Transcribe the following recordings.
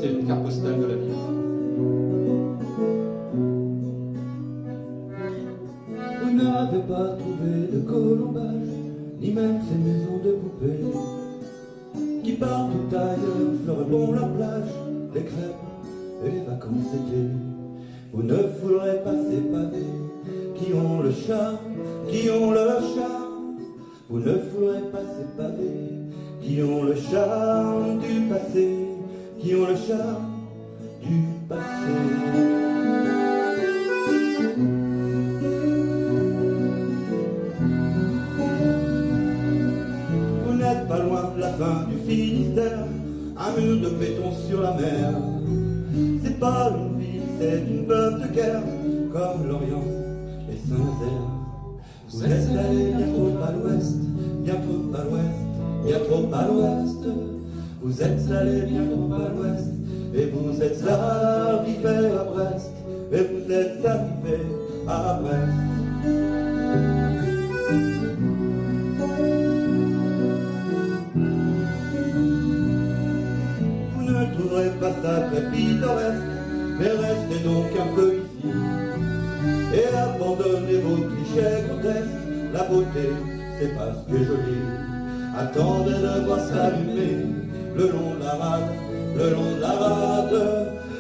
c'est une carte postale de la ville. Vous n'avez pas trouvé de colombage, ni même ces maisons de poupées qui partent tout ailleurs, fleurent la plage, les crêpes et les vacances d'été. Vous ne foulerez pas ces pavés qui ont le charme, qui ont le charme. Vous ne foulerez pas ces pavés qui ont le charme du passé, qui ont le charme du passé. Vous n'êtes pas loin de la fin du Finistère, un mur de béton sur la mer. C'est pas une ville, c'est une veuve de guerre, comme l'Orient et Saint-Nazaire. Vous êtes allé bien trop à l'ouest, bien trop à l'ouest, bien trop à l'ouest. Vous êtes allé bien trop à l'ouest, et vous êtes arrivé à Brest, et vous êtes arrivé à Brest. Vous ne trouverez pas ça très pittoresque, mais restez donc un peu ici et abandonnez vos clichés grotesques. La beauté, c'est pas ce qui est joli. Attendez de voir s'allumer le long de la rade, le long de la rade.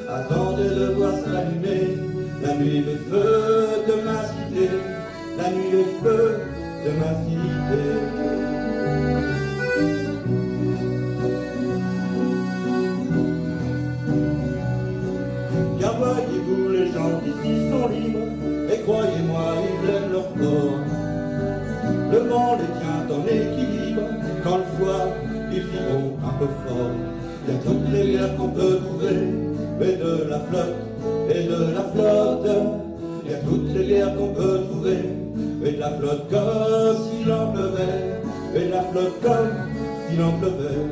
Attendez de voir s'allumer la nuit les feux de ma cité, la nuit les feux de ma cité. Car voyez-vous, les gens d'ici sont libres, et croyez-moi, ils aiment leur corps. Le vent les tient en équilibre, quand le soir, ils vivront un peu fort. Il y a toutes les bières qu'on peut trouver, et de la flotte, et de la flotte. Il y a toutes les bières qu'on peut trouver, et de la flotte comme s'il en pleuvait, et de la flotte comme s'il en pleuvait.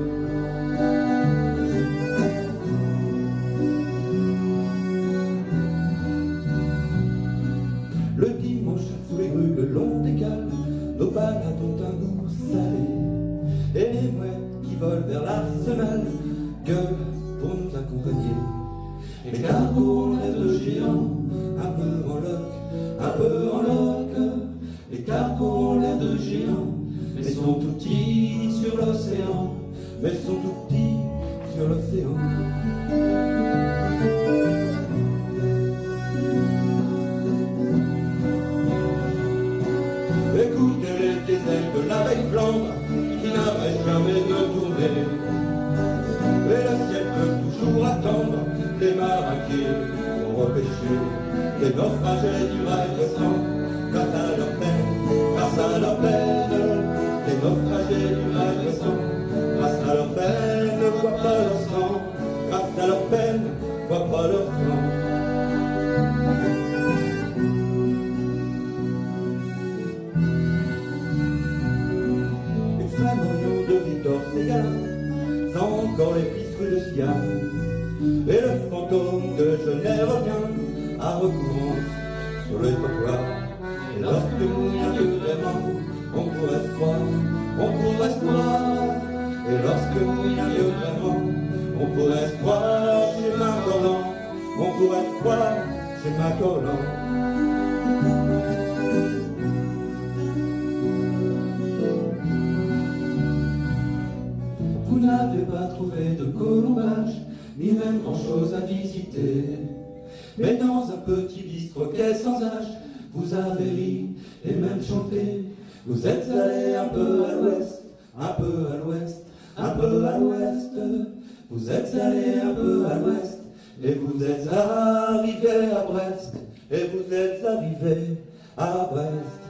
Le dimanche, sous les rues, le long des cales, nos balades ont un goût salé, et les mouettes qui volent vers l'arsenal gueulent pour nous accompagner. Les cargos ont l'air de géants, un peu en loque, un peu en loque. Les cargos ont l'air de géants, mais sont tout petits sur l'océan, mais sont tout petits sur l'océan. Écoutez les diesels de la vieille Flandre qui n'arrêtent jamais de tourner. Et le ciel peut toujours attendre les marins qui vont repêcher les naufragés du rail récent, grâce à leur peine, grâce à leur peine. Les naufragés du rail récent, grâce à leur peine, ne voient pas leur sang, grâce à leur peine, ne voient pas leur sang. Flammarion de Victor Ségalin, sans encore les pistes de Siam. Et le fantôme de Genève revient à recouvrance sur le trottoir. Et lorsque nous y arrivons vraiment, on pourrait se croire, on pourrait se croire. Et lorsque nous y arrivons vraiment, on pourrait se croire chez Macorlan, on pourrait se croire chez Macorlan. Vous n'avez pas trouvé de colombage, ni même grand-chose à visiter. Mais dans un petit bistrot quai sans âge, vous avez ri et même chanté. Vous êtes allé un peu à l'ouest, un peu à l'ouest, un peu à l'ouest. Vous êtes allé un peu à l'ouest, et vous êtes arrivé à Brest, et vous êtes arrivé à Brest.